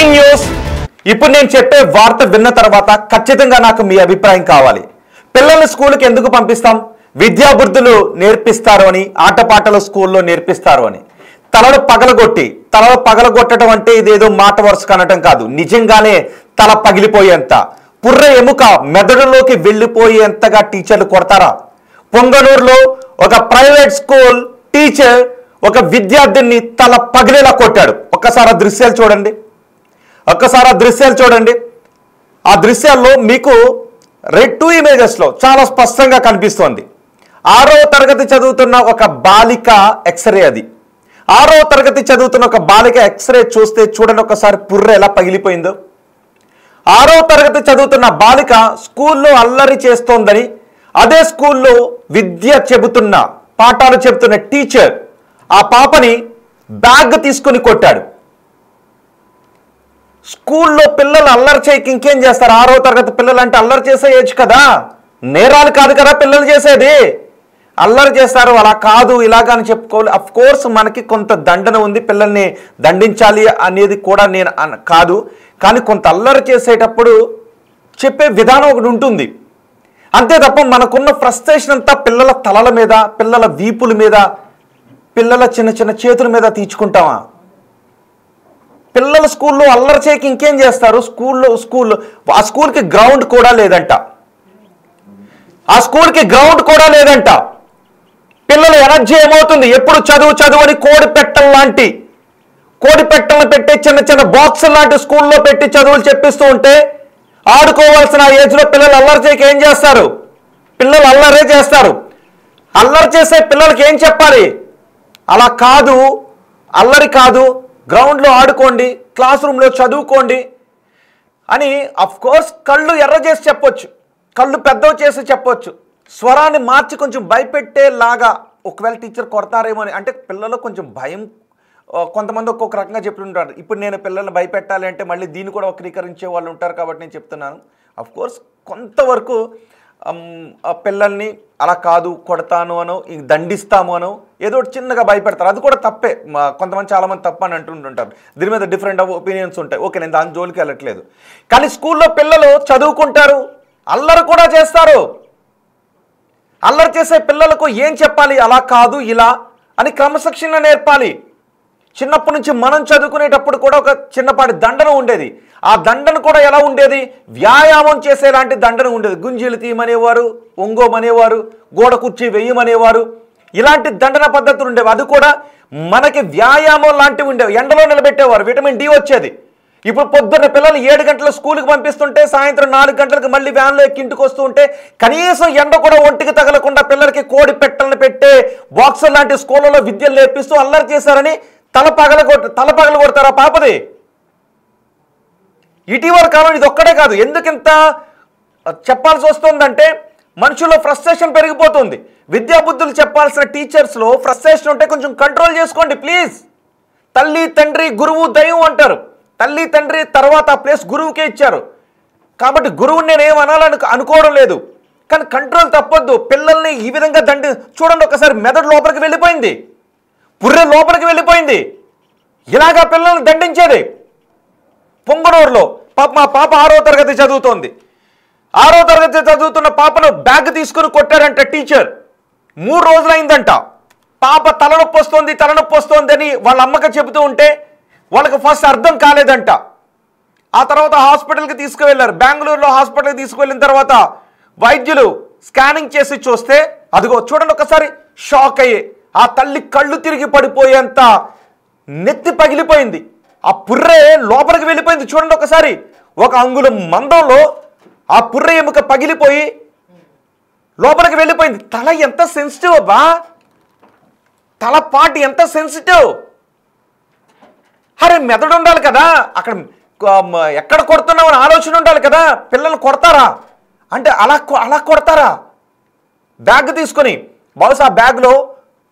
Breaking news. ఇప్పుడు నేను చెప్పే వార్త విన్న తర్వాత ఖచ్చితంగా నాకు మీ అభిప్రాయం కావాలి. పిల్లల్ని స్కూల్కి ఎందుకు పంపిస్తాం? విద్యాబుద్ధులు నేర్పిస్తారు అని, ఆటపాటలు స్కూల్లో నేర్పిస్తారు అని. తలలు పగలగొట్టడం అంటే ఇదేదో మాట వరుస కనటం కాదు. నిజంగానే తల పగిలిపోయేంత, పుర్ర ఎముక మెదడులోకి వెళ్ళిపోయేంతగా టీచర్లు కొడతారా? పొంగనూరులో ఒక ప్రైవేట్ స్కూల్ టీచర్ ఒక విద్యార్థిని తల పగిలేలా కొట్టాడు. ఒక్కసారి ఆ దృశ్యాలు చూడండి. ఆ దృశ్యాల్లో మీకు 2 ఇమేజెస్లో చాలా స్పష్టంగా కనిపిస్తోంది. 6వ తరగతి చదువుతున్న ఒక బాలిక ఎక్స్రే అది. 6వ తరగతి చదువుతున్న ఒక బాలిక ఎక్స్రే చూస్తే చూడండి ఒకసారి పుర్ర ఎలా పగిలిపోయిందో. 6వ తరగతి చదువుతున్న బాలిక స్కూల్లో అల్లరి చేస్తోందని, అదే స్కూల్లో పాఠాలు చెబుతున్న టీచర్ ఆ పాపని బ్యాగ్ తీసుకుని కొట్టాడు. స్కూల్లో పిల్లలు అల్లరి చేయక ఇంకేం చేస్తారు? 6వ తరగతి పిల్లలు అంటే అల్లరి చేసే ఏజ్ కదా, నేరాలు కాదు కదా పిల్లలు చేసేది. అల్లరి చేస్తారు, అలా కాదు ఇలాగని చెప్పుకోవాలి. అఫ్ కోర్స్ మనకి కొంత దండన ఉంది, పిల్లల్ని దండించాలి అనేది కూడా నేను కాదు. కానీ కొంత అల్లరి చేసేటప్పుడు చెప్పే విధానం ఒకటి ఉంటుంది అంతే తప్ప మనకున్న ఫ్రస్ట్రేషన్ అంతా పిల్లల తలల మీద, పిల్లల వీపుల మీద, పిల్లల చిన్న చిన్న చేతుల మీద తీర్చుకుంటామా? పిల్లలు స్కూల్లో అల్లరి చేయక ఇంకేం చేస్తారు? ఆ స్కూల్కి గ్రౌండ్ కూడా లేదంట. పిల్లల ఎనర్జీ ఏమవుతుంది? ఎప్పుడు చదువు అని కోడిపెట్టలను పెట్టి చిన్న చిన్న బాక్స్ లాంటి స్కూల్లో పెట్టి చదువులు చెప్పిస్తూ ఉంటే, ఆడుకోవాల్సిన ఏజ్లో పిల్లలు అల్లరి చేయక ఏం చేస్తారు? పిల్లలు అల్లరే చేస్తారు. అల్లరి చేసే పిల్లలకి ఏం చెప్పాలి? అలా కాదు, అల్లరి కాదు, గ్రౌండ్లో ఆడుకోండి, క్లాస్ రూమ్లో చదువుకోండి అని. అఫ్ కోర్స్ కళ్ళు ఎర్ర చేసి చెప్పొచ్చు, కళ్ళు పెద్దవి చేసి చెప్పొచ్చు, స్వరాన్ని మార్చి కొంచెం భయపెట్టేలాగా. ఒకవేళ టీచర్ కొడతారేమో అని అంటే పిల్లలు కొంచెం భయం, కొంతమంది ఒక్కొక్క రకంగా చెప్తుంటారు. ఇప్పుడు నేను పిల్లల్ని భయపెట్టాలి అంటే మళ్ళీ దీన్ని కూడా వక్రీకరించే వాళ్ళు ఉంటారు కాబట్టి నేను చెప్తున్నాను. అఫ్ కోర్స్ కొంతవరకు పిల్లల్ని అలా కాదు, కొడతాను అనో, దండిస్తాము అనో ఏదో చిన్నగా భయపెడతారు. అది కూడా తప్పే. కొంతమంది చాలామంది తప్ప అని అంటుంటారు. దీని మీద డిఫరెంట్ ఒపీనియన్స్ ఉంటాయి. ఓకే, నేను దాని జోలికి వెళ్ళట్లేదు. కానీ స్కూల్లో పిల్లలు చదువుకుంటారు, అల్లరి కూడా చేస్తారు. అల్లరి చేసే పిల్లలకు ఏం చెప్పాలి? అలా కాదు, ఇలా అని క్రమశిక్షణ నేర్పాలి. చిన్నప్పటి నుంచి మనం చదువుకునేటప్పుడు కూడా ఒక చిన్నపాటి దండన ఉండేది. ఆ దండన కూడా ఎలా ఉండేది? వ్యాయామం చేసేలాంటి దండన ఉండేది. గుంజీలు తీయమనేవారు, ఒంగోమనేవారు, గోడ కుర్చీ వెయ్యమనేవారు. ఇలాంటి దండన పద్ధతులు ఉండేవి. అది కూడా మనకి వ్యాయామం లాంటివి ఉండేవి. ఎండలో నిలబెట్టేవారు, విటమిన్ డి వచ్చేది. ఇప్పుడు పొద్దున్న పిల్లలు 7 గంటల స్కూల్కి పంపిస్తుంటే సాయంత్రం 4 గంటలకు మళ్ళీ వ్యాన్లో ఎక్కి ఇంటికి వస్తూ ఉంటే కనీసం ఎండ కూడా ఒంటికి తగలకుండా పిల్లలకి కోడి పెట్టలను పెట్టే బాక్సులు లాంటి స్కూళ్ళలో విద్యలు నేర్పిస్తూ అల్లరి చేశారని తల పగల కొడతారా పాపది? ఇటీవల కాలం ఇది ఒక్కడే కాదు. ఎందుకింత చెప్పాల్సి వస్తుందంటే మనుషుల్లో ఫ్రస్ట్రేషన్ పెరిగిపోతుంది. విద్యాబుద్ధులు చెప్పాల్సిన టీచర్స్లో ఫ్రస్ట్రేషన్ ఉంటే కొంచెం కంట్రోల్ చేసుకోండి ప్లీజ్. తల్లి, తండ్రి, గురువు, దైవం అంటారు. తల్లి, తండ్రి తర్వాత ఆ ప్లేస్ గురువుకే ఇచ్చారు కాబట్టి గురువుని నేను ఏమనాలని అనుకోవడం లేదు. కానీ కంట్రోల్ తప్పొద్దు. పిల్లల్ని ఈ విధంగా చూడండి ఒకసారి, మెదడు లోపలికి వెళ్ళిపోయింది, పుర్రె లోపలికి వెళ్ళిపోయింది. ఇలాగా పిల్లల్ని దండించేది. పొంగనూరులో మా పాప 6వ తరగతి చదువుతోంది. 6వ తరగతి చదువుతున్న పాపను బ్యాగ్ తీసుకుని కొట్టారంట టీచర్. 3 రోజులైందంట. పాప తలనొప్పి వస్తోంది అని వాళ్ళ అమ్మకి చెబుతూ ఉంటే వాళ్ళకి ఫస్ట్ అర్థం కాలేదంట. ఆ తర్వాత హాస్పిటల్కి తీసుకువెళ్ళారు. బెంగళూరులో హాస్పిటల్కి తీసుకువెళ్ళిన తర్వాత వైద్యులు స్కానింగ్ చేసి చూస్తే అదిగో చూడండి ఒకసారి, షాక్ అయ్యి ఆ తల్లి కళ్ళు తిరిగి పడిపోయేంత నెత్తి పగిలిపోయింది. ఆ పుర్రె లోపలికి వెళ్ళిపోయింది. చూడండి ఒకసారి, 1 అంగుళం మందంలో ఆ పుర్రె ఎముక పగిలిపోయి లోపలికి వెళ్ళిపోయింది. తల ఎంత సెన్సిటివ్ అబ్బా, తల పాటి ఎంత సెన్సిటివ్. అరే మెదడు ఉండాలి కదా, అక్కడ ఎక్కడ కొడుతున్నామని ఆలోచన ఉండాలి కదా. పిల్లలు కొడతారా అంటే అలా కొడతారా? బ్యాగ్ తీసుకొని, బహుశా ఆ బ్యాగ్లో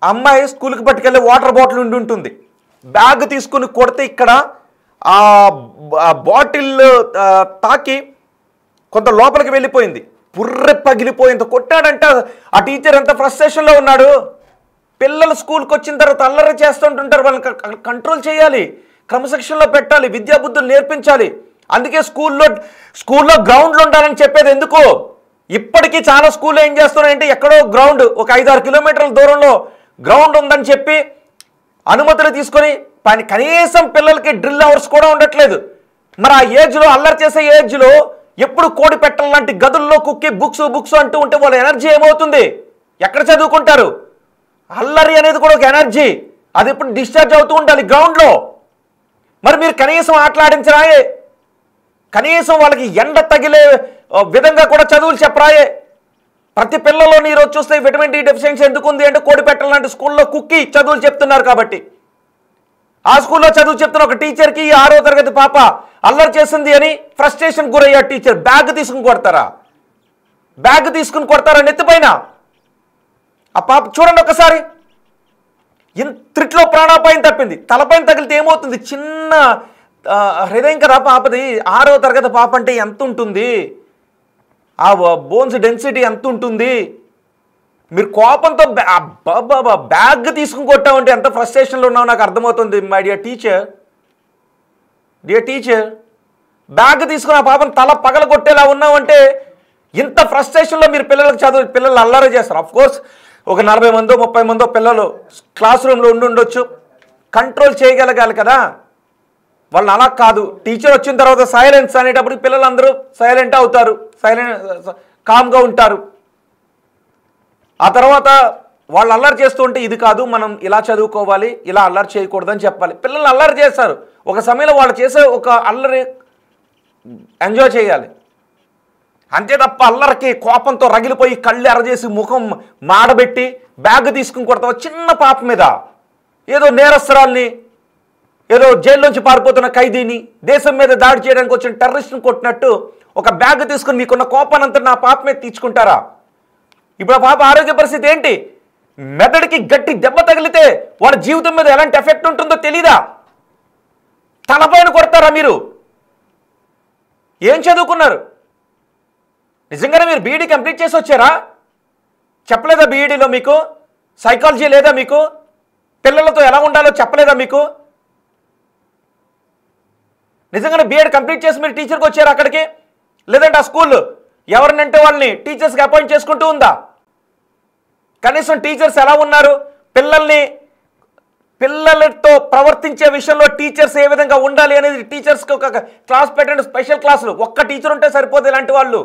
అమ్మాయి స్కూల్కి పట్టుకెళ్ళి వాటర్ బాటిల్ ఉండి ఉంటుంది. బ్యాగ్ తీసుకుని కొడితే ఇక్కడ ఆ బాటిల్ తాకి కొంత లోపలికి వెళ్ళిపోయింది, పుర్రె పగిలిపోయింది. కొట్టాడంటే ఆ టీచర్ ఎంత ఫ్రస్ట్రేషన్లో ఉన్నాడు. పిల్లలు స్కూల్కి వచ్చిన తర్వాత అల్లరి చేస్తుంటుంటారు, వాళ్ళని కంట్రోల్ చేయాలి. క్రమశిక్షణలో పెట్టాలి, విద్యాబుద్ధులు నేర్పించాలి. అందుకే స్కూల్లో గ్రౌండ్లు ఉండాలని చెప్పేది ఎందుకు? ఇప్పటికీ చాలా స్కూల్లో ఏం చేస్తున్నాయంటే ఎక్కడో గ్రౌండ్ ఒక 5-6 కిలోమీటర్ల దూరంలో గ్రౌండ్ ఉందని చెప్పి అనుమతులు తీసుకొని కనీసం పిల్లలకి డ్రిల్ అవర్స్ కూడా ఉండట్లేదు. మరి ఆ ఏజ్లో, అల్లరి చేసే ఏజ్లో ఎప్పుడు కోడి పెట్టాలంటే గదుల్లో కుక్కి బుక్స్ అంటూ ఉంటే వాళ్ళ ఎనర్జీ ఏమవుతుంది? ఎక్కడ చదువుకుంటారు? అల్లరి అనేది కూడా ఒక ఎనర్జీ, అది ఇప్పుడు డిశ్చార్జ్ అవుతూ ఉండాలి గ్రౌండ్లో. మరి మీరు కనీసం ఆటలాడించరాయే, కనీసం వాళ్ళకి ఎండ తగిలే విధంగా కూడా చదువులు చెప్పరాయే. ప్రతి పిల్లల్లో ఈరోజు చూస్తే విటమిన్ డి డెఫిషియన్సీ ఎందుకు ఉంది అంటే కోడి పెట్టాలంటే స్కూల్లో కుక్కి చదువులు చెప్తున్నారు కాబట్టి. ఆ స్కూల్లో చదువు చెప్తున్న ఒక టీచర్కి 6వ తరగతి పాప అల్లరి చేసింది అని ఫ్రస్ట్రేషన్ గురయ్యా టీచర్. బ్యాగ్ తీసుకుని కొడతారా నెత్తిపైన? ఆ పాప చూడండి ఒకసారి, ఇంత్రిట్లో ప్రాణాపాయం తప్పింది. తలపైన తగిలితే ఏమవుతుంది? చిన్న హృదయం కదా పాపది. 6వ తరగతి పాప అంటే ఎంత ఉంటుంది? ఆ బోన్స్ డెన్సిటీ ఎంత ఉంటుంది? మీరు కోపంతో బ్యాగ్ తీసుకుని కొట్టామంటే ఎంత ఫ్రస్ట్రేషన్లో ఉన్నావు నాకు అర్థమవుతుంది. మై డియర్ టీచర్, బ్యాగ్ తీసుకుని ఆ పాపను తల పగల కొట్టేలా ఉన్నామంటే ఇంత ఫ్రస్ట్రేషన్లో మీరు పిల్లలు అల్లరి చేస్తారు. అఫ్కోర్స్ ఒక 40 మందో 30 మందో పిల్లలు క్లాస్ రూమ్లో ఉండొచ్చు, కంట్రోల్ చేయగలగాలి కదా. వాళ్ళని అలా కాదు. టీచర్ వచ్చిన తర్వాత సైలెన్స్ అనేటప్పుడు పిల్లలందరూ సైలెంట్ అవుతారు, కామ్గా ఉంటారు. ఆ తర్వాత వాళ్ళు అల్లరి చేస్తూ ఉంటే ఇది కాదు, మనం ఇలా చదువుకోవాలి, ఇలా అల్లరి చేయకూడదని చెప్పాలి. పిల్లలు అల్లరి చేస్తారు, ఒక సమయంలో వాళ్ళు చేసే ఒక అల్లరి ఎంజాయ్ చేయాలి. అంతే తప్ప అల్లరికి కోపంతో రగిలిపోయి కళ్ళు ఎర్రజేసి ముఖం మాడబెట్టి బ్యాగ్ తీసుకుని కొడతావు చిన్న పాప మీద. ఏదో నేరస్తురాల్ని, ఏదో జైల్లోంచి పారిపోతున్న ఖైదీని, దేశం మీద దాడి చేయడానికి వచ్చిన టెర్రరిస్ట్ని కొట్టినట్టు ఒక బ్యాగ్ తీసుకుని మీకున్న కోపానంతా నా పాప మీద తీర్చుకుంటారా? ఇప్పుడు ఆ పాప ఆరోగ్య పరిస్థితి ఏంటి? మెదడుకి గట్టి దెబ్బ తగిలితే వాళ్ళ జీవితం మీద ఎలాంటి ఎఫెక్ట్ ఉంటుందో తెలీదా? తలపైన కొడతారా మీరు? ఏం చదువుకున్నారు? నిజంగానే మీరు బీఈడీ కంప్లీట్ చేసి వచ్చారా? చెప్పలేదా బీఈడీలో మీకు? సైకాలజీ లేదా మీకు? పిల్లలతో ఎలా ఉండాలో చెప్పలేదా మీకు? నిజంగానే బీఎడ్ కంప్లీట్ చేసి మీరు టీచర్కి వచ్చారా అక్కడికి? లేదంటే ఆ స్కూల్ ఎవరినంటే వాళ్ళని టీచర్స్కి అపాయింట్ చేసుకుంటూ ఉందా? కనీసం టీచర్స్ ఎలా ఉన్నారు, పిల్లలతో ప్రవర్తించే విషయంలో టీచర్స్ ఏ విధంగా ఉండాలి అనేది టీచర్స్కి ఒక క్లాస్ పెట్టండి, స్పెషల్ క్లాసులు. ఒక్క టీచర్ ఉంటే సరిపోదు ఇలాంటి వాళ్ళు.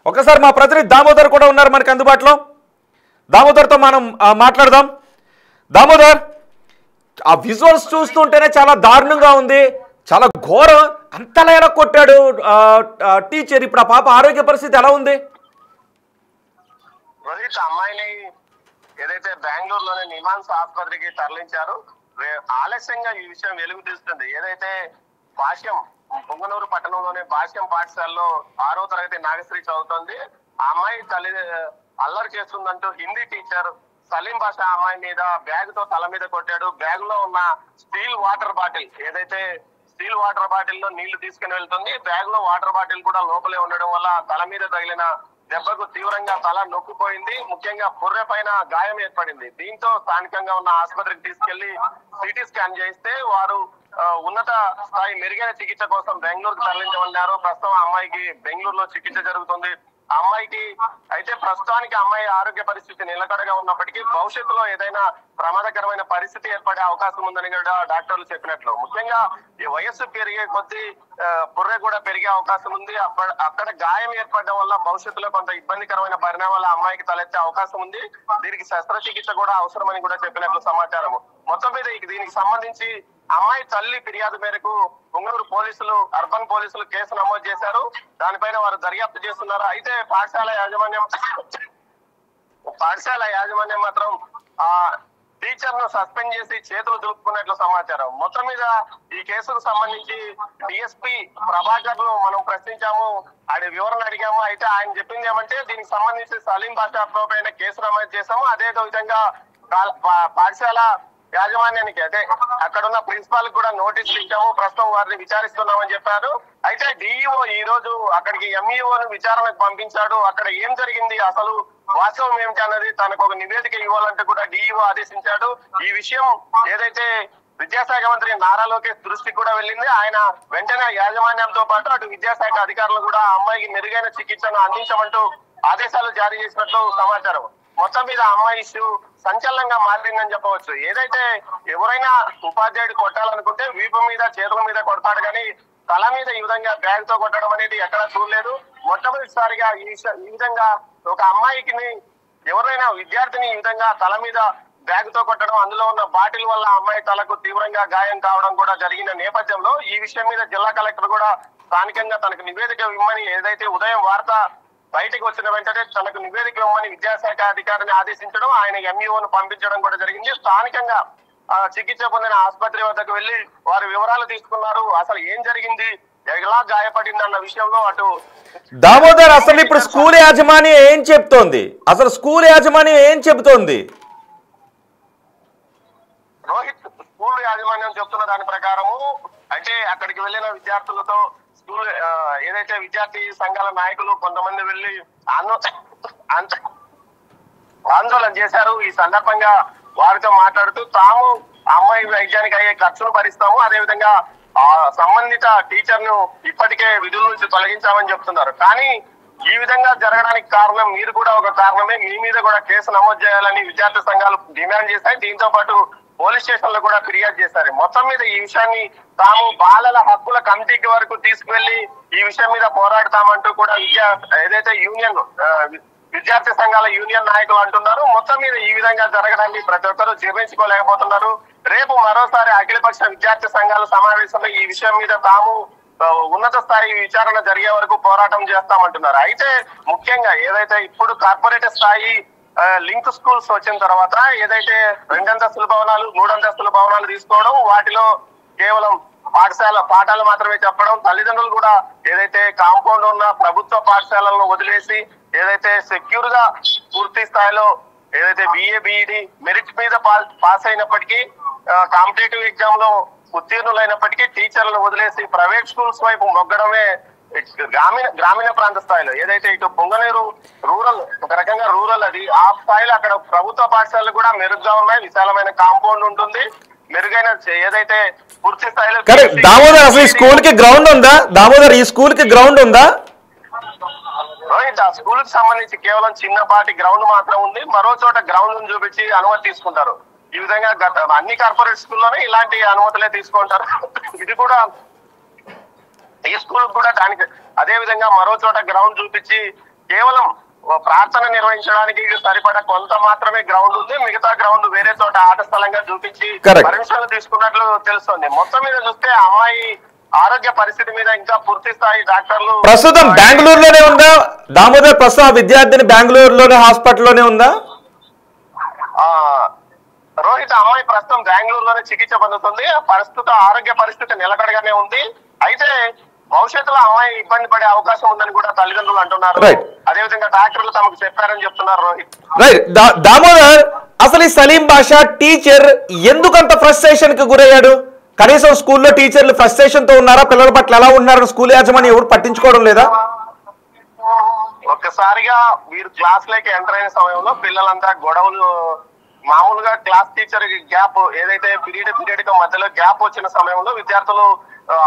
ఒకసారి మా ప్రతినిధి దామోదర్ కూడా ఉన్నారు మనకి అందుబాటులో. దామోదర్తో మనం మాట్లాడదాం. దామోదర్, ఆ విజువల్స్ చూస్తుంటేనే చాలా దారుణంగా ఉంది, చాలా ఘోరం. అంతలా ఎలా కొట్టాడు టీచర్? ఇప్పుడు ఆ పాప ఆరోగ్య పరిస్థితి ఎలా ఉంది? రోహిత్, అమ్మాయిని ఏదైతే బెంగళూరులోని నిమాన్స్ ఆసుపత్రికి తరలించారు, ఆలస్యంగా ఈ విషయం వెలుగు తీస్తుంది. ఏదైతే పొంగనూరు పట్టణంలోని భాష్యం పాఠశాలలో 6వ తరగతి నాగశ్రీ చదువుతోంది. ఆ అమ్మాయి అల్లరి చేస్తుందంటూ హిందీ టీచర్ సలీం బాషా అమ్మాయి మీద బ్యాగ్ తో తల మీద కొట్టాడు. బ్యాగ్ లో ఉన్న స్టీల్ వాటర్ బాటిల్ లో నీళ్లు తీసుకుని వెళ్తుంది. బ్యాగ్ లో వాటర్ బాటిల్ కూడా లోపలే ఉండడం వల్ల తల మీద తగిలిన దెబ్బకు తీవ్రంగా తల నొక్కిపోయింది. ముఖ్యంగా బుర్రె పైన గాయం ఏర్పడింది. దీంతో స్థానికంగా ఉన్న ఆసుపత్రికి తీసుకెళ్లి సిటీ స్కాన్ చేస్తే వారు ఉన్నత స్థాయి మెరుగైన చికిత్స కోసం బెంగళూరుకు తరలించమన్నారు. ప్రస్తుతం అమ్మాయికి బెంగళూరులో చికిత్స జరుగుతుంది. అమ్మాయికి అయితే ప్రస్తుతానికి అమ్మాయి ఆరోగ్య పరిస్థితి నిలకడగా ఉన్నప్పటికీ భవిష్యత్తులో ఏదైనా ప్రమాదకరమైన పరిస్థితి ఏర్పడే అవకాశం ఉందని కూడా డాక్టర్లు చెప్పినట్లు. ముఖ్యంగా ఈ వయస్సు పెరిగే కొద్దీ బుర్రె కూడా పెరిగే అవకాశం ఉంది. అక్కడ గాయం ఏర్పడడం వల్ల భవిష్యత్తులో కొంత ఇబ్బందికరమైన పరిణామాల అమ్మాయికి తలెత్తే అవకాశం ఉంది. దీనికి శస్త్రచికిత్స కూడా అవసరమని కూడా చెప్పినట్లు సమాచారం. మొత్తం మీద దీనికి సంబంధించి అమ్మాయి తల్లి ఫిర్యాదు మేరకు పొంగనూరు అర్బన్ పోలీసులు కేసు నమోదు చేశారు. దానిపైన వారు దర్యాప్తు చేస్తున్నారు. అయితే పాఠశాల యాజమాన్యం మాత్రం ఆ టీచర్ ను సస్పెండ్ చేసి చేతులు దులుపుకున్నట్లు సమాచారం. మొత్తం మీద ఈ కేసుకు సంబంధించి డిఎస్పీ ప్రభాకర్ ను మనం ప్రశ్నించాము, ఆయన వివరణ అడిగాము. అయితే ఆయన చెప్పింది ఏమంటే దీనికి సంబంధించి సలీం బాషా పైన కేసు నమోదు చేశాము. అదే విధంగా పాఠశాల యాజమాన్యానికి అయితే అక్కడ ఉన్న ప్రిన్సిపాల్ కూడా నోటీసులు ఇచ్చాము, ప్రస్తుతం వారిని విచారిస్తున్నామని చెప్పారు. అయితే డిఈఓ ఈ రోజు అక్కడికి ఎంఈఓను విచారణకు పంపించాడు. అక్కడ ఏం జరిగింది, అసలు వాస్తవం ఏమిటి అన్నది తనకు ఒక నివేదిక ఇవ్వాలంటే కూడా డిఈఓ ఆదేశించాడు. ఈ విషయం ఏదైతే విద్యాశాఖ మంత్రి నారా లోకేష్ దృష్టికి కూడా వెళ్ళింది. ఆయన వెంటనే యాజమాన్యంతో పాటు అటు విద్యాశాఖ అధికారులు కూడా ఆ అమ్మాయికి మెరుగైన చికిత్సను అందించమంటూ ఆదేశాలు జారీ చేసినట్లు సమాచారం. మొత్తం మీద అమ్మాయి ఇష్యూ సంచలనంగా మారిందని చెప్పవచ్చు. ఏదైతే ఎవరైనా ఉపాధ్యాయుడు కొట్టాలనుకుంటే వీపు మీద చేతుల మీద కొడతాడు కానీ తల మీద ఈ విధంగా బ్యాగ్ తో కొట్టడం అనేది ఎక్కడా చూడలేదు. మొట్టమొదటిసారిగా ఈ విధంగా ఒక అమ్మాయికి ఎవరైనా విద్యార్థిని ఈ విధంగా తల మీద బ్యాగ్ తో కొట్టడం, అందులో ఉన్న బాటిల్ వల్ల అమ్మాయి తలకు తీవ్రంగా గాయం కావడం కూడా జరిగిన నేపథ్యంలో ఈ విషయం మీద జిల్లా కలెక్టర్ కూడా స్థానికంగా తనకు నివేదిక ఇవ్వమని, ఏదైతే ఉదయం వార్త బయటకు వచ్చిన వెంటనే తనకు నివేదిక ఇవ్వమని విద్యాశాఖ అధికారిని ఆదేశించడం, ఆయన ఎంఈఓను పంపించడం కూడా జరిగింది. స్థానికంగా చికిత్స పొందిన ఆసుపత్రి వద్దకు వెళ్లి వారి వివరాలు తీసుకున్నారు. అసలు ఏం జరిగింది, ఎలా గాయపడింది అన్న విషయంలో అటు దామోదర్ అసలు ఇప్పుడు స్కూల్ యాజమాన్యం ఏం చెప్తోంది? అసలు స్కూల్ యాజమాన్యం ఏం చెబుతోంది? రోహిత్, స్కూల్ యాజమాన్యం చెప్తున్న దాని ప్రకారము అయితే అక్కడికి వెళ్ళిన విద్యార్థులతో స్కూల్ ఏదైతే విద్యార్థి సంఘాల నాయకులు కొంతమంది వెళ్లి ఆందోళన చేశారు. ఈ సందర్భంగా వారితో మాట్లాడుతూ తాము అమ్మాయి వైద్యానికి అయ్యే ఖర్చును భరిస్తాము, అదేవిధంగా సంబంధిత టీచర్ ను ఇప్పటికే విధుల నుంచి తొలగించామని చెప్తున్నారు. కానీ ఈ విధంగా జరగడానికి కారణం మీరు కూడా ఒక కారణమే, మీ మీద కూడా కేసు నమోదు చేయాలని విద్యార్థి సంఘాలు డిమాండ్ చేశాయి. దీంతో పాటు పోలీస్ స్టేషన్ లో కూడా ఫిర్యాదు చేశారు. మొత్తం మీద ఈ విషయాన్ని తాము బాలల హక్కుల కమిటీకి వరకు తీసుకువెళ్లి ఈ విషయం మీద పోరాడతామంటూ కూడా ఏదైతే యూనియన్ విద్యార్థి సంఘాల యూనియన్ నాయకులు అంటున్నారు. మొత్తం మీద ఈ విధంగా జరగడాన్ని ప్రతి ఒక్కరూ జీర్ణించుకోలేకపోతున్నారు. రేపు మరోసారి అఖిలపక్ష విద్యార్థి సంఘాల సమావేశంలో ఈ విషయం మీద తాము ఉన్నత స్థాయి విచారణ జరిగే వరకు పోరాటం చేస్తామంటున్నారు. అయితే ముఖ్యంగా ఏదైతే ఇప్పుడు కార్పొరేట్ స్థాయి లింక్ స్కూల్స్ వచ్చిన తర్వాత ఏదైతే 2 అంతస్తుల భవనాలు 3 అంతస్తుల భవనాలు తీసుకోవడం, వాటిలో కేవలం పాఠాలు మాత్రమే చెప్పడం, తల్లిదండ్రులు కూడా ఏదైతే కాంపౌండ్ ఉన్న ప్రభుత్వ పాఠశాలలను వదిలేసి ఏదైతే సెక్యూర్ గా పూర్తి స్థాయిలో ఏదైతే బిఏ బిఈడి మెరిట్ మీద పాస్ అయినప్పటికీ కాంపిటేటివ్ ఎగ్జామ్ లో ఉత్తీర్ణులైనప్పటికీ టీచర్లను వదిలేసి ప్రైవేట్ స్కూల్స్ వైపు మొగ్గడమే గ్రామీణ ప్రాంత స్థాయిలో ఏదైతే ఇటు పొంగనూరు రూరల్, ఒక రకంగా రూరల్ అది, ఆ స్థాయిలో అక్కడ ప్రభుత్వ పాఠశాలలు కూడా మెరుగ్గా ఉన్నాయి. విశాలమైన కాంపౌండ్ ఉంటుంది, మెరుగైన ఏదైతే పూర్తి స్థాయిలో. దామోదర్ అసలు ఈ స్కూల్ కి గ్రౌండ్ ఉందా? దామోదర్ ఈ స్కూల్ కి గ్రౌండ్ ఉందా? రోహిత్, ఆ స్కూల్ కి సంబంధించి కేవలం చిన్నపాటి గ్రౌండ్ మాత్రం ఉంది. మరో చోట గ్రౌండ్ చూపించి అనుమతి తీసుకుంటారు. ఈ విధంగా అన్ని కార్పొరేట్ స్కూల్లోనే ఇలాంటి అనుమతులే తీసుకుంటారు. ఇది కూడా ఈ స్కూల్ కూడా దానికి అదే విధంగా మరో చోట గ్రౌండ్ చూపించి కేవలం ప్రార్థన నిర్వహించడానికి సరిపడా కొంత మాత్రమే గ్రౌండ్ ఉంది, మిగతా గ్రౌండ్ వేరే చోట ఆట స్థలంగా చూపించి పర్మిషన్లు తీసుకున్నట్లు తెలుస్తుంది. మొత్తం మీద చూస్తే అమ్మాయి ఆరోగ్య పరిస్థితి మీద ఇంకా పూర్తి స్థాయి డాక్టర్లు ప్రస్తుతం బెంగళూరులోనే ఉందా దామోదర్? ప్రస్తుతం విద్యార్థిని బెంగళూరులోనే హాస్పిటల్లోనే ఉందా? రోహిత్, అమ్మాయి ప్రస్తుతం బెంగళూరులోనే చికిత్స పొందుతుంది. ప్రస్తుత ఆరోగ్య పరిస్థితి నిలకడగానే ఉంది. అయితే భవిష్యత్తులో అమ్మాయి ఇబ్బంది పడే అవకాశం ఉందని కూడా తల్లిదండ్రులు అంటున్నారు. అదేవిధంగా డాక్టర్లు తమకు చెప్పారని చెప్తున్నారు. రోహిత్, రైట్. దామోదర్, అసలు ఈ సలీం బాషా టీచర్ ఎందుకంత ఫ్రస్ట్రేషన్ కి గురయ్యాడు? కనీసం స్కూల్లో టీచర్లు ఫ్రస్ట్రేషన్ తో ఉన్నారా? పిల్లల పట్ల ఎలా ఉన్నారు? స్కూల్ యాజమాన్యం ఎవరు పట్టించుకోవడం లేదా? ఒక్కసారిగా వీరు క్లాస్ లోకి ఎంటర్ అయిన సమయంలో పిల్లలంతా గొడవలు, మామూలుగా క్లాస్ టీచర్ గ్యాప్ ఏదైతే పీరియడ్ మధ్యలో గ్యాప్ వచ్చిన సమయంలో విద్యార్థులు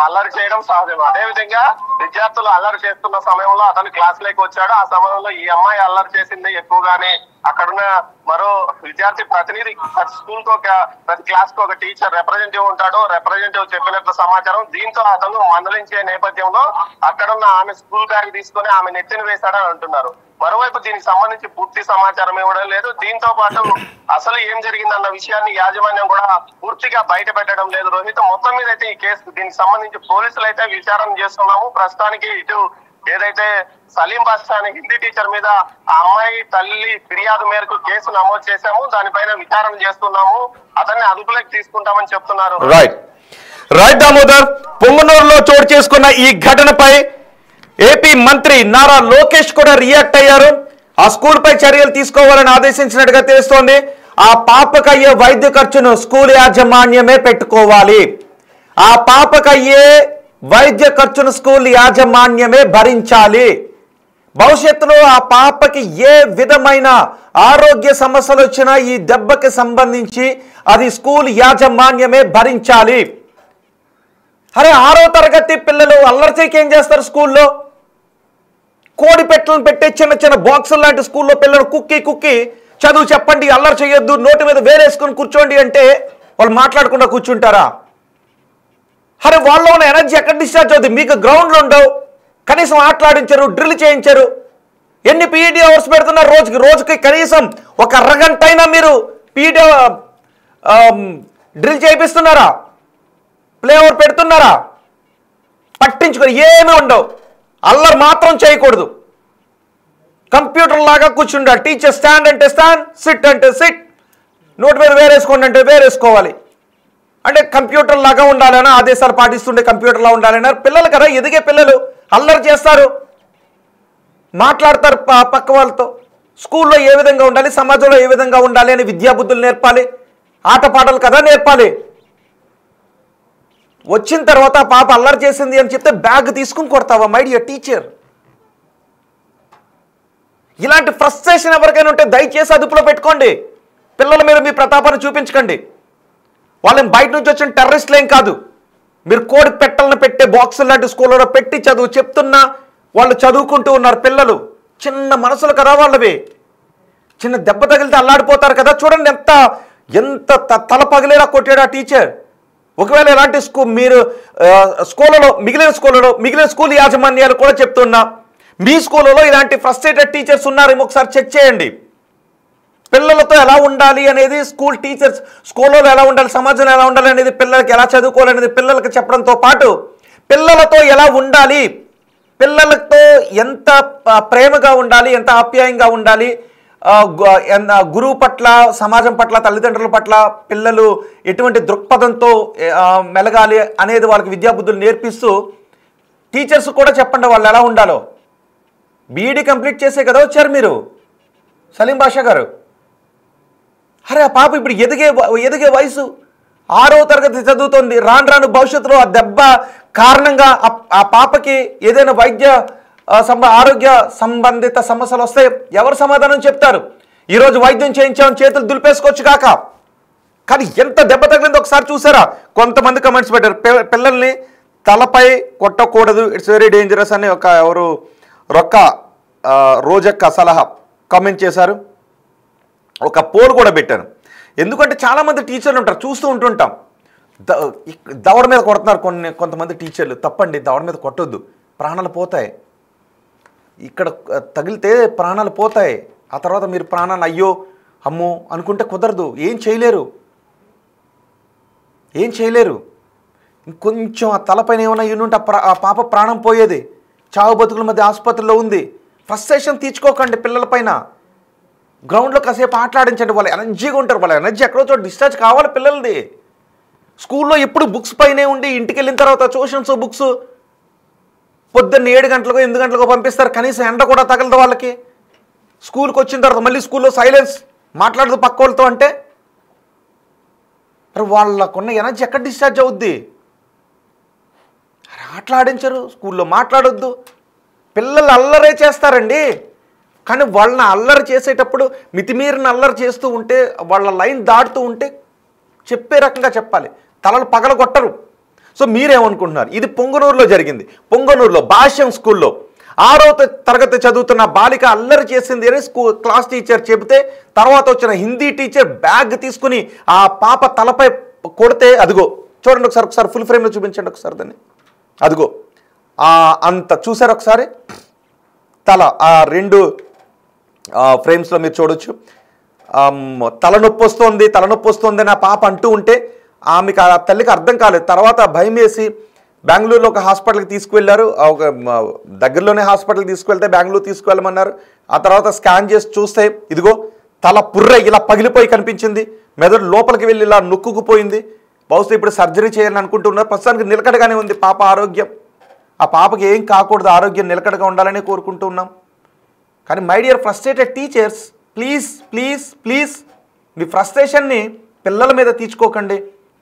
అల్లరి చేయడం సహజం. అదే విధంగా విద్యార్థులు అల్లరి చేస్తున్న సమయంలో అతను క్లాస్ లోకి వచ్చాడు. ఆ సమయంలో ఈ అమ్మాయి అల్లరి చేసింది ఎక్కువగానే. అక్కడున్న మరో విద్యార్థి ప్రతినిధి, స్కూల్ కు ప్రతి క్లాస్ కు ఒక టీచర్ రిప్రజెంటేటివ్ ఉంటాడు. రిప్రజెంటేటివ్ చెప్పినట్లు సమాచారం. దీంతో అతను మందలించే నేపథ్యంలో అక్కడున్న ఆమె స్కూల్ బ్యాగ్ తీసుకుని ఆమె నెత్తిన వేశాడని అంటున్నారు. మరోవైపు దీనికి సంబంధించి పూర్తి సమాచారం ఇవ్వడం లేదు. దీంతో పాటు అసలు ఏం జరిగిందన్న విషయాన్ని యాజమాన్యం కూడా పూర్తిగా బయట పెట్టడం లేదు. రోహిత్, మొత్తం మీద అయితే ఈ కేసు దీనికి సంబంధించి పోలీసులు అయితే విచారణ చేస్తున్నాము. ప్రస్తుతానికి ఇటు ఏదైతే సలీం బాషా అనే హిందీ టీచర్ మీద ఆ అమ్మాయి తల్లి ఫిర్యాదు మేరకు కేసు నమోదు చేశాము. దానిపైన విచారణ చేస్తున్నాము. అతన్ని అదుపులోకి తీసుకుంటామని చెప్తున్నారు. రైట్ దామోదర్, పొంగనూరులో చోటు చేసుకున్న ఈ ఘటనపై ఏపీ మంత్రి నారా లోకేష్ కూడా రియాక్ట్ అయ్యారు. ఆ స్కూల్ పై చర్యలు తీసుకోవాలని ఆదేశించినట్టుగా తెలుస్తోంది. ఆ పాపకయ్యే వైద్య ఖర్చును స్కూల్ యాజమాన్యమే పెట్టుకోవాలి. ఆ పాపకయ్యే వైద్య ఖర్చును స్కూల్ యాజమాన్యమే భరించాలి. భవిష్యత్తులో ఆ పాపకి ఏ విధమైన ఆరోగ్య సమస్యలు వచ్చినా ఈ దెబ్బకి సంబంధించి అది స్కూల్ యాజమాన్యమే భరించాలి. అరే 6వ తరగతి పిల్లలు అల్లరి చేయకి ఏం చేస్తారు? స్కూల్లో కోడి పెట్టలను పెట్టే చిన్న చిన్న బాక్సులు లాంటి స్కూల్లో పిల్లలు కుక్కి చదువు చెప్పండి, అల్లరి చేయొద్దు, నోటి మీద వేరేసుకొని కూర్చోండి అంటే వాళ్ళు మాట్లాడకుండా కూర్చుంటారా? అరే వాళ్ళలో ఉన్న ఎనర్జీ ఎక్కడ డిశ్చార్జ్ అవుతుంది? మీకు గ్రౌండ్లో ఉండవు, కనీసం ఆటలాడించరు, డ్రిల్ చేయించరు. ఎన్ని పీఈటీ అవర్స్ పెడుతున్నారు రోజుకి కనీసం ఒక అరగంట అయినా మీరు పీఈటీ డ్రిల్ చేయిస్తున్నారా? ప్లే ఓవర్ పెడుతున్నారా? పట్టించుకొని ఏమీ ఉండవు. అల్లరి మాత్రం చేయకూడదు. కంప్యూటర్ లాగా కూర్చుండాలి. టీచర్ స్టాండ్ అంటే స్టాండ్, సిట్ అంటే సిట్, నోటి మీద వేరేసుకోండి అంటే వేరేసుకోవాలి. అంటే కంప్యూటర్ లాగా ఉండాలన్నా ఆదేశాలు పాటిస్తుండే కంప్యూటర్లా ఉండాలన్నా పిల్లలు కదా, ఎదిగే పిల్లలు అల్లరి చేస్తారు, మాట్లాడతారు పక్క వాళ్ళతో. స్కూల్లో ఏ విధంగా ఉండాలి, సమాజంలో ఏ విధంగా ఉండాలి అని విద్యాబుద్ధులు నేర్పాలి, ఆటపాటలు కదా నేర్పాలి. వచ్చిన తర్వాత పాప అల్లరి చేసింది అని చెప్తే బ్యాగ్ తీసుకుని కొడతావా మై డియర్ టీచర్? ఇలాంటి ఫ్రస్ట్రేషన్ ఎవరికైనా ఉంటే దయచేసి అదుపులో పెట్టుకోండి. పిల్లల మీద మీ ప్రతాపాన్ని చూపించకండి. వాళ్ళని బయట నుంచి వచ్చిన టెర్రరిస్టులు ఏం కాదు. మీరు కోడి పెట్టలను పెట్టే బాక్సులు లాంటి స్కూళ్ళలో పెట్టి చదువు చెప్తున్నా వాళ్ళు చదువుకుంటూ ఉన్నారు. పిల్లలు చిన్న మనసులు కదా వాళ్ళవి. చిన్న దెబ్బ తగిలితే అల్లాడిపోతారు కదా. చూడండి ఎంత తల పగిలేలా కొట్టాడు ఆ టీచర్. ఒకవేళ ఇలాంటి మీరు మిగిలిన స్కూల్ యాజమాన్యాలు కూడా చెప్తున్నా, మీ స్కూళ్ళలో ఇలాంటి ఫ్రస్ట్రేటెడ్ టీచర్స్ ఉన్నారేమో ఒకసారి చెక్ చేయండి. పిల్లలతో ఎలా ఉండాలి అనేది స్కూల్ టీచర్స్, స్కూల్లో ఎలా ఉండాలి, సమాజంలో ఎలా ఉండాలి అనేది, పిల్లలకి ఎలా చదువుకోవాలనేది పిల్లలకి చెప్పడంతో పాటు పిల్లలతో ఎలా ఉండాలి, పిల్లలతో ఎంత ప్రేమగా ఉండాలి, ఎంత ఆప్యాయంగా ఉండాలి, గురువు పట్ల, సమాజం పట్ల, తల్లిదండ్రుల పట్ల పిల్లలు ఎటువంటి దృక్పథంతో మెలగాలి అనేది వాళ్ళకి విద్యాబుద్ధులు నేర్పిస్తూ టీచర్స్ కూడా చెప్పండి వాళ్ళు ఎలా ఉండాలో. బీఈడీ కంప్లీట్ చేసే కదా వచ్చారు మీరు సలీం బాషా గారు. అరే ఆ పాప ఇప్పుడు ఎదిగే వయసు, 6వ తరగతి చదువుతోంది. రాను భవిష్యత్తులో ఆ దెబ్బ కారణంగా ఆ పాపకి ఏదైనా ఆరోగ్య సంబంధిత సమస్యలు వస్తే ఎవరు సమాధానం చెప్తారు? ఈరోజు వైద్యం చేయించామని చేతులు దులిపేసుకోవచ్చు కాక, కానీ ఎంత దెబ్బ తగిలిందో ఒకసారి చూసారా? కొంతమంది కమెంట్స్ పెట్టారు, పిల్లల్ని తలపై కొట్టకూడదు, ఇట్స్ వెరీ డేంజరస్ అని ఎవరు రోజక్క సలహా కామెంట్ చేశారు. ఒక పోల్ కూడా పెట్టాను. ఎందుకంటే చాలామంది టీచర్లు ఉంటారు, చూస్తూ ఉంటుంటాం, దవడ మీద కొడుతున్నారు కొంతమంది టీచర్లు. తప్పండి, దవడ మీద కొట్టొద్దు, ప్రాణాలు పోతాయి. ఇక్కడ తగిలితే ప్రాణాలు పోతాయి. ఆ తర్వాత మీరు ప్రాణాలు అయ్యో అమ్మో అనుకుంటే కుదరదు, ఏం చేయలేరు. ఇంకొంచెం ఆ తలపైన ఏమైనా ఇన్నుంటే ఆ పాప ప్రాణం పోయేది. చావు బతుకుల మధ్య ఆసుపత్రిలో ఉంది. ఫ్రస్ట్రేషన్ తీర్చుకోకండి పిల్లలపైన. గ్రౌండ్లో కాసేపు ఆటలాడించండి, వాళ్ళు ఎనర్జీగా ఉంటారు. వాళ్ళ ఎనర్జీ ఎక్కడో చోట డిశ్చార్జ్ కావాలి పిల్లలది. స్కూల్లో ఎప్పుడు బుక్స్ పైనే ఉండి ఇంటికి వెళ్ళిన తర్వాత ట్యూషన్స్ బుక్స్ పొద్దున్న 7 గంటలకు 8 గంటలకు పంపిస్తారు. కనీసం ఎండ కూడా తగలదు వాళ్ళకి. స్కూల్కి వచ్చిన తర్వాత మళ్ళీ స్కూల్లో సైలెన్స్, మాట్లాడదు పక్క వాళ్ళతో అంటే మరి వాళ్ళకున్న ఎనర్జీ ఎక్కడ డిశ్చార్జ్ అవుద్ది? ఆటలాడించరు, స్కూల్లో మాట్లాడొద్దు. పిల్లలు అల్లరే చేస్తారండి, కానీ వాళ్ళని అల్లరి చేసేటప్పుడు మితిమీరిన అల్లరి చేస్తూ ఉంటే, వాళ్ళ లైన్ దాటుతూ ఉంటే చెప్పే రకంగా చెప్పాలి, తలలు పగలగొట్టరు. సో మీరేమనుకుంటున్నారు? ఇది పొంగనూరులో జరిగింది. పొంగనూరులో భాష్యం స్కూల్లో 6వ తరగతి చదువుతున్న బాలిక అల్లరి చేసింది అని క్లాస్ టీచర్ చెబితే, తర్వాత వచ్చిన హిందీ టీచర్ బ్యాగ్ తీసుకుని ఆ పాప తలపై కొడితే, అదిగో చూడండి ఒకసారి ఫుల్ ఫ్రేమ్లో చూపించండి ఒకసారి దాన్ని. అదిగో అంత చూసారు ఒకసారి తల, ఆ 2 ఫ్రేమ్స్లో మీరు చూడొచ్చు. తలనొప్పి వస్తుంది అని ఆ పాప అంటూ ఉంటే ఆమెకు ఆ తల్లికి అర్థం కాలేదు. తర్వాత భయం వేసి బెంగళూరులో ఒక హాస్పిటల్కి తీసుకువెళ్ళారు. ఒక దగ్గరలోనే హాస్పిటల్కి తీసుకువెళ్తే బెంగళూరు తీసుకువెళ్ళమన్నారు. ఆ తర్వాత స్కాన్ చేసి చూస్తే ఇదిగో తల పుర్రె ఇలా పగిలిపోయి కనిపించింది. మెదడు లోపలికి వెళ్ళి ఇలా నొక్కుకుపోయింది. బహుశా ఇప్పుడు సర్జరీ చేయాలని అనుకుంటున్నారు. ప్రస్తుతానికి నిలకడగానే ఉంది పాప ఆరోగ్యం. ఆ పాపకి ఏం కాకూడదు, ఆరోగ్యం నిలకడగా ఉండాలని కోరుకుంటూ ఉన్నాం. కానీ my dear frustrated teachers, please మీ ఫ్రస్ట్రేషన్ని పిల్లల మీద తీర్చుకోకండి.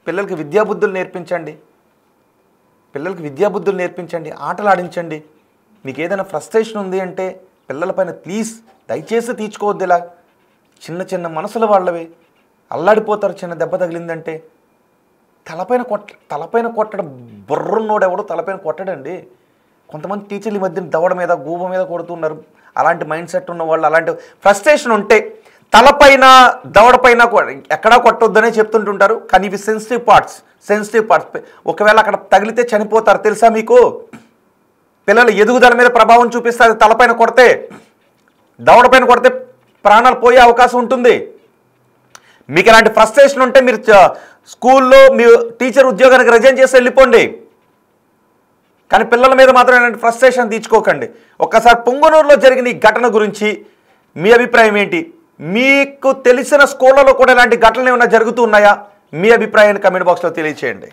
పిల్లలకి విద్యాబుద్ధులు నేర్పించండి, ఆటలాడించండి. మీకు ఏదైనా ఫ్రస్ట్రేషన్ ఉంది అంటే పిల్లలపైన ప్లీజ్ దయచేసి తీర్చుకోవద్దు. ఇలా చిన్న చిన్న మనసుల వాళ్ళవి అల్లాడిపోతారు చిన్న దెబ్బ తగిలిందంటే. తలపైన కొట్టడం బుర్రున్నోడు ఎవడు తలపైన కొట్టడండి. కొంతమంది టీచర్లు ఈ మధ్యన దవడ మీద గూబ మీద కొడుతున్నారు. అలాంటి మైండ్ సెట్ ఉన్న వాళ్ళు, అలాంటి ఫ్రస్ట్రేషన్ ఉంటే తలపైన దవడపైన ఎక్కడా కొట్టొద్దనే చెప్తుంటుంటారు. కానీ ఇవి సెన్సిటివ్ పార్ట్స్. ఒకవేళ అక్కడ తగిలితే చనిపోతారు తెలుసా మీకు? పిల్లల ఎదుగుదల మీద ప్రభావం చూపిస్తారు. తలపైన కొడితే, దవడపైన కొడితే ప్రాణాలు పోయే అవకాశం ఉంటుంది. మీకు ఇలాంటి ఫ్రస్ట్రేషన్ ఉంటే మీరు స్కూల్లో మీ టీచర్ ఉద్యోగానికి రిజైన్ చేసి వెళ్ళిపోండి. కానీ పిల్లల మీద మాత్రం ఇలాంటి ఫ్రస్ట్రేషన్ తీర్చుకోకండి. ఒక్కసారి పొంగనూరులో జరిగిన ఈ ఘటన గురించి మీ అభిప్రాయం ఏంటి? మీకు తెలిసిన స్కూళ్ళలో కూడా ఇలాంటి ఘటనలు ఏమైనా జరుగుతూ ఉన్నాయా? మీ అభిప్రాయాన్ని కమెంట్ బాక్స్లో తెలియచేయండి.